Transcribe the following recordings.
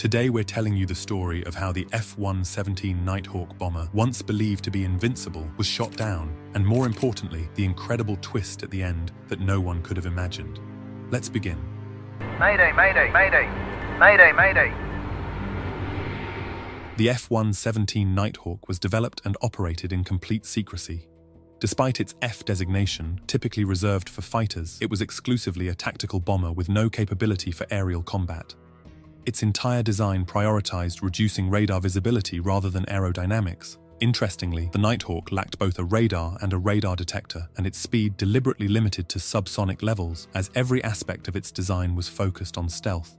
Today we're telling you the story of how the F-117 Nighthawk bomber, once believed to be invincible, was shot down, and more importantly, the incredible twist at the end that no one could have imagined. Let's begin. Mayday, mayday, mayday, mayday, mayday. The F-117 Nighthawk was developed and operated in complete secrecy. Despite its F designation, typically reserved for fighters, it was exclusively a tactical bomber with no capability for aerial combat. Its entire design prioritized reducing radar visibility rather than aerodynamics. Interestingly, the Nighthawk lacked both a radar and a radar detector, and its speed deliberately limited to subsonic levels, as every aspect of its design was focused on stealth.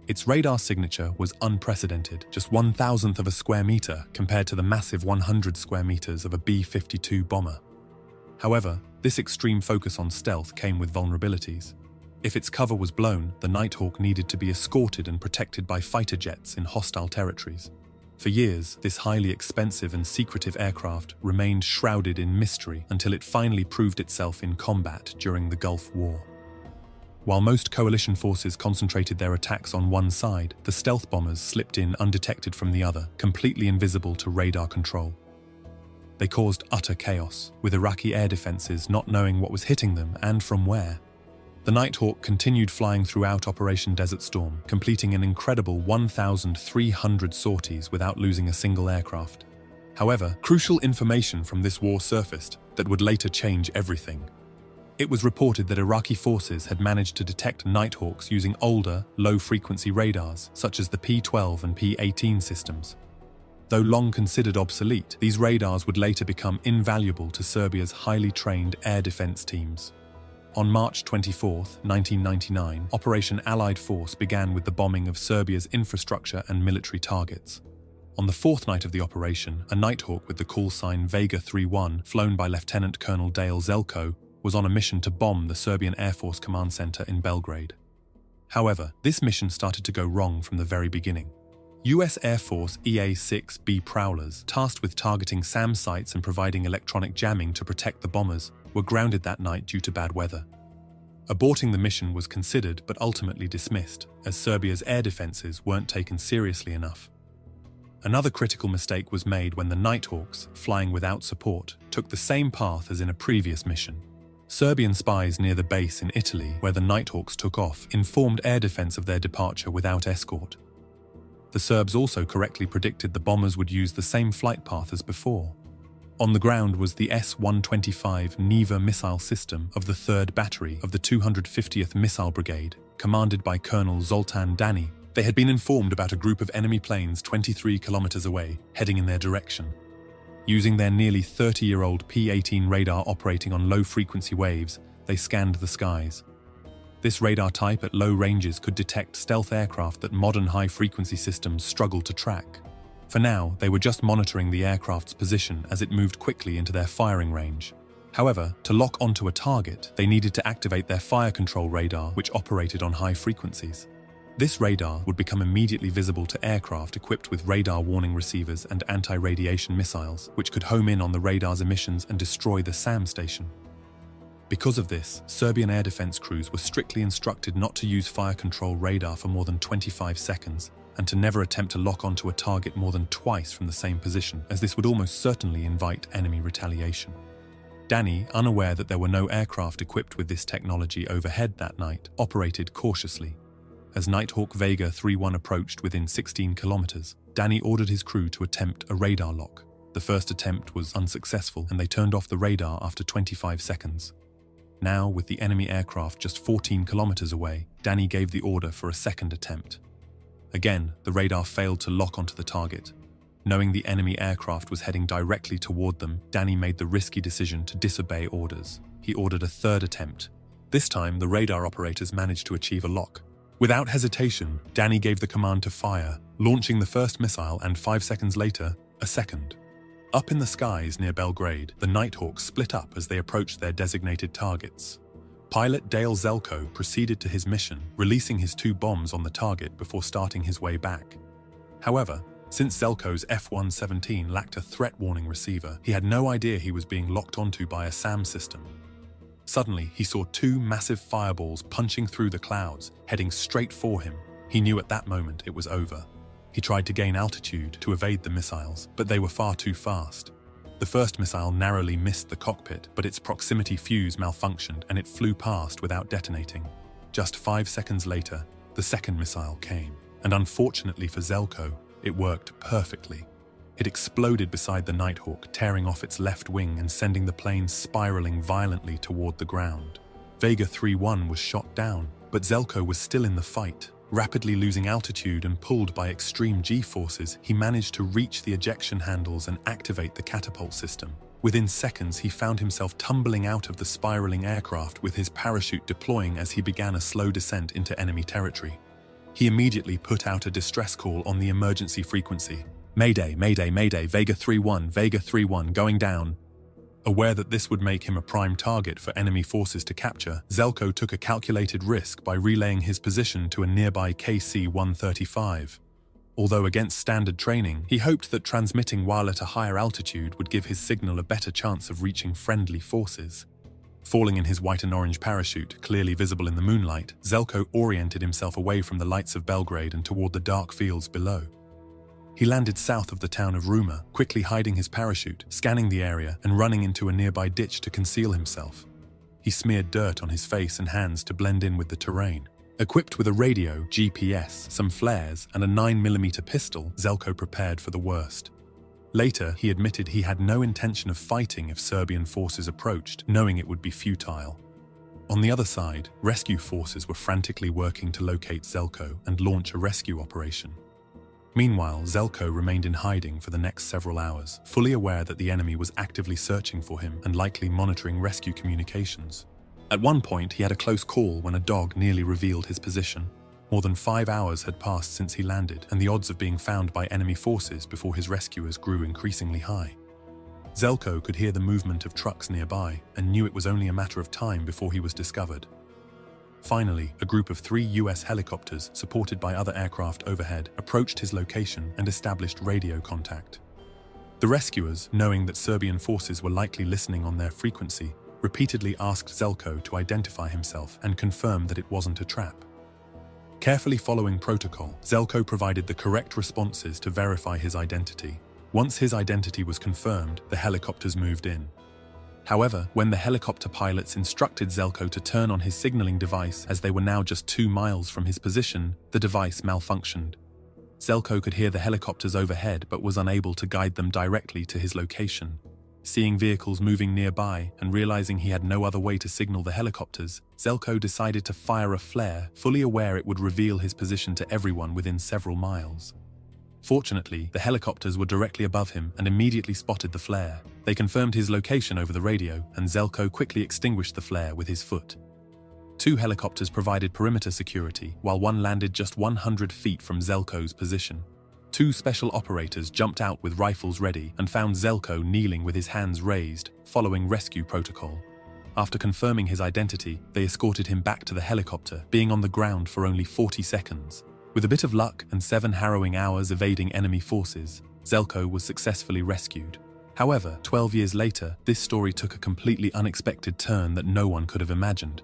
Its radar signature was unprecedented, just 1/1000th of a square meter compared to the massive 100 square meters of a B-52 bomber. However, this extreme focus on stealth came with vulnerabilities. If its cover was blown, the Nighthawk needed to be escorted and protected by fighter jets in hostile territories. For years, this highly expensive and secretive aircraft remained shrouded in mystery until it finally proved itself in combat during the Gulf War. While most coalition forces concentrated their attacks on one side, the stealth bombers slipped in undetected from the other, completely invisible to radar control. They caused utter chaos, with Iraqi air defenses not knowing what was hitting them and from where. The Nighthawk continued flying throughout Operation Desert Storm, completing an incredible 1,300 sorties without losing a single aircraft. However, crucial information from this war surfaced that would later change everything. It was reported that Iraqi forces had managed to detect Nighthawks using older, low-frequency radars, such as the P-12 and P-18 systems. Though long considered obsolete, these radars would later become invaluable to Serbia's highly trained air defense teams. On March 24, 1999, Operation Allied Force began with the bombing of Serbia's infrastructure and military targets. On the fourth night of the operation, a Nighthawk with the call sign Vega 31, flown by Lieutenant Colonel Dale Zelko, was on a mission to bomb the Serbian Air Force Command Center in Belgrade. However, this mission started to go wrong from the very beginning. US Air Force EA-6B Prowlers, tasked with targeting SAM sites and providing electronic jamming to protect the bombers, were grounded that night due to bad weather. Aborting the mission was considered but ultimately dismissed, as Serbia's air defenses weren't taken seriously enough. Another critical mistake was made when the Nighthawks, flying without support, took the same path as in a previous mission. Serbian spies near the base in Italy, where the Nighthawks took off, informed air defense of their departure without escort. The Serbs also correctly predicted the bombers would use the same flight path as before. On the ground was the S-125 Neva missile system of the 3rd Battery of the 250th Missile Brigade, commanded by Colonel Zoltan Dani. They had been informed about a group of enemy planes 23 kilometers away, heading in their direction. Using their nearly 30-year-old P-18 radar operating on low-frequency waves, they scanned the skies. This radar type at low ranges could detect stealth aircraft that modern high-frequency systems struggle to track. For now, they were just monitoring the aircraft's position as it moved quickly into their firing range. However, to lock onto a target, they needed to activate their fire control radar, which operated on high frequencies. This radar would become immediately visible to aircraft equipped with radar warning receivers and anti-radiation missiles, which could home in on the radar's emissions and destroy the SAM station. Because of this, Serbian air defense crews were strictly instructed not to use fire control radar for more than 25 seconds, and to never attempt to lock onto a target more than twice from the same position, as this would almost certainly invite enemy retaliation. Dani, unaware that there were no aircraft equipped with this technology overhead that night, operated cautiously. As Nighthawk Vega 31 approached within 16 kilometers, Dani ordered his crew to attempt a radar lock. The first attempt was unsuccessful, and they turned off the radar after 25 seconds. Now, with the enemy aircraft just 14 kilometers away, Dani gave the order for a second attempt. Again, the radar failed to lock onto the target. Knowing the enemy aircraft was heading directly toward them, Dani made the risky decision to disobey orders. He ordered a third attempt. This time, the radar operators managed to achieve a lock. Without hesitation, Dani gave the command to fire, launching the first missile and 5 seconds later, a second. Up in the skies near Belgrade, the Nighthawks split up as they approached their designated targets. Pilot Dale Zelko proceeded to his mission, releasing his 2 bombs on the target before starting his way back. However, since Zelko's F-117 lacked a threat warning receiver, he had no idea he was being locked onto by a SAM system. Suddenly, he saw 2 massive fireballs punching through the clouds, heading straight for him. He knew at that moment it was over. He tried to gain altitude to evade the missiles, but they were far too fast. The first missile narrowly missed the cockpit, but its proximity fuse malfunctioned and it flew past without detonating. Just 5 seconds later, the second missile came, and unfortunately for Zelko, it worked perfectly. It exploded beside the Nighthawk, tearing off its left wing and sending the plane spiraling violently toward the ground. Vega 3-1 was shot down, but Zelko was still in the fight. Rapidly losing altitude and pulled by extreme G-forces, he managed to reach the ejection handles and activate the catapult system. Within seconds, he found himself tumbling out of the spiraling aircraft with his parachute deploying as he began a slow descent into enemy territory. He immediately put out a distress call on the emergency frequency. Mayday, mayday, mayday, Vega 3-1, Vega 3-1, going down. Aware that this would make him a prime target for enemy forces to capture, Zelko took a calculated risk by relaying his position to a nearby KC-135. Although against standard training, he hoped that transmitting while at a higher altitude would give his signal a better chance of reaching friendly forces. Falling in his white and orange parachute, clearly visible in the moonlight, Zelko oriented himself away from the lights of Belgrade and toward the dark fields below. He landed south of the town of Ruma, quickly hiding his parachute, scanning the area, and running into a nearby ditch to conceal himself. He smeared dirt on his face and hands to blend in with the terrain. Equipped with a radio, GPS, some flares, and a 9mm pistol, Zelko prepared for the worst. Later, he admitted he had no intention of fighting if Serbian forces approached, knowing it would be futile. On the other side, rescue forces were frantically working to locate Zelko and launch a rescue operation. Meanwhile, Zelko remained in hiding for the next several hours, fully aware that the enemy was actively searching for him and likely monitoring rescue communications. At one point, he had a close call when a dog nearly revealed his position. More than 5 hours had passed since he landed, and the odds of being found by enemy forces before his rescuers grew increasingly high. Zelko could hear the movement of trucks nearby and knew it was only a matter of time before he was discovered. Finally, a group of 3 US helicopters, supported by other aircraft overhead, approached his location and established radio contact. The rescuers, knowing that Serbian forces were likely listening on their frequency, repeatedly asked Zelko to identify himself and confirm that it wasn't a trap. Carefully following protocol, Zelko provided the correct responses to verify his identity. Once his identity was confirmed, the helicopters moved in. However, when the helicopter pilots instructed Zelko to turn on his signaling device as they were now just 2 miles from his position, the device malfunctioned. Zelko could hear the helicopters overhead but was unable to guide them directly to his location. Seeing vehicles moving nearby and realizing he had no other way to signal the helicopters, Zelko decided to fire a flare, fully aware it would reveal his position to everyone within several miles. Fortunately, the helicopters were directly above him and immediately spotted the flare. They confirmed his location over the radio, and Zelko quickly extinguished the flare with his foot. 2 helicopters provided perimeter security, while one landed just 100 feet from Zelko's position. 2 special operators jumped out with rifles ready and found Zelko kneeling with his hands raised, following rescue protocol. After confirming his identity, they escorted him back to the helicopter, being on the ground for only 40 seconds. With a bit of luck and 7 harrowing hours evading enemy forces, Zelko was successfully rescued. However, 12 years later, this story took a completely unexpected turn that no one could have imagined.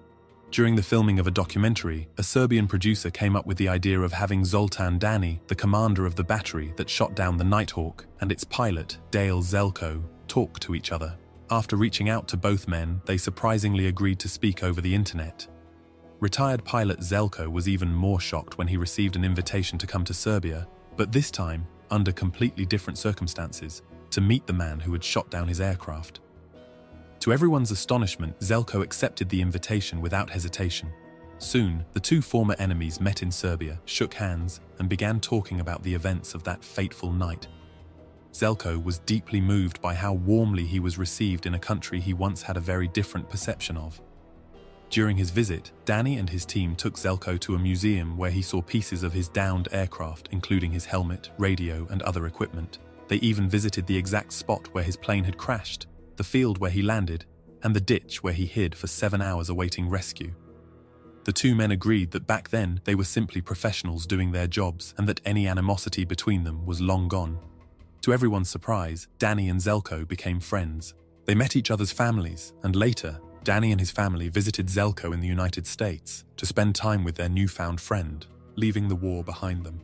During the filming of a documentary, a Serbian producer came up with the idea of having Zoltan Dani, the commander of the battery that shot down the Nighthawk, and its pilot, Dale Zelko, talk to each other. After reaching out to both men, they surprisingly agreed to speak over the internet. Retired pilot Zelko was even more shocked when he received an invitation to come to Serbia, but this time, under completely different circumstances, to meet the man who had shot down his aircraft. To everyone's astonishment, Zelko accepted the invitation without hesitation. Soon, the 2 former enemies met in Serbia, shook hands, and began talking about the events of that fateful night. Zelko was deeply moved by how warmly he was received in a country he once had a very different perception of. During his visit, Danny and his team took Zelko to a museum where he saw pieces of his downed aircraft, including his helmet, radio, and other equipment. They even visited the exact spot where his plane had crashed, the field where he landed, and the ditch where he hid for 7 hours awaiting rescue. The 2 men agreed that back then they were simply professionals doing their jobs and that any animosity between them was long gone. To everyone's surprise, Danny and Zelko became friends. They met each other's families, and later, Danny and his family visited Zelko in the United States to spend time with their newfound friend. leaving the war behind them.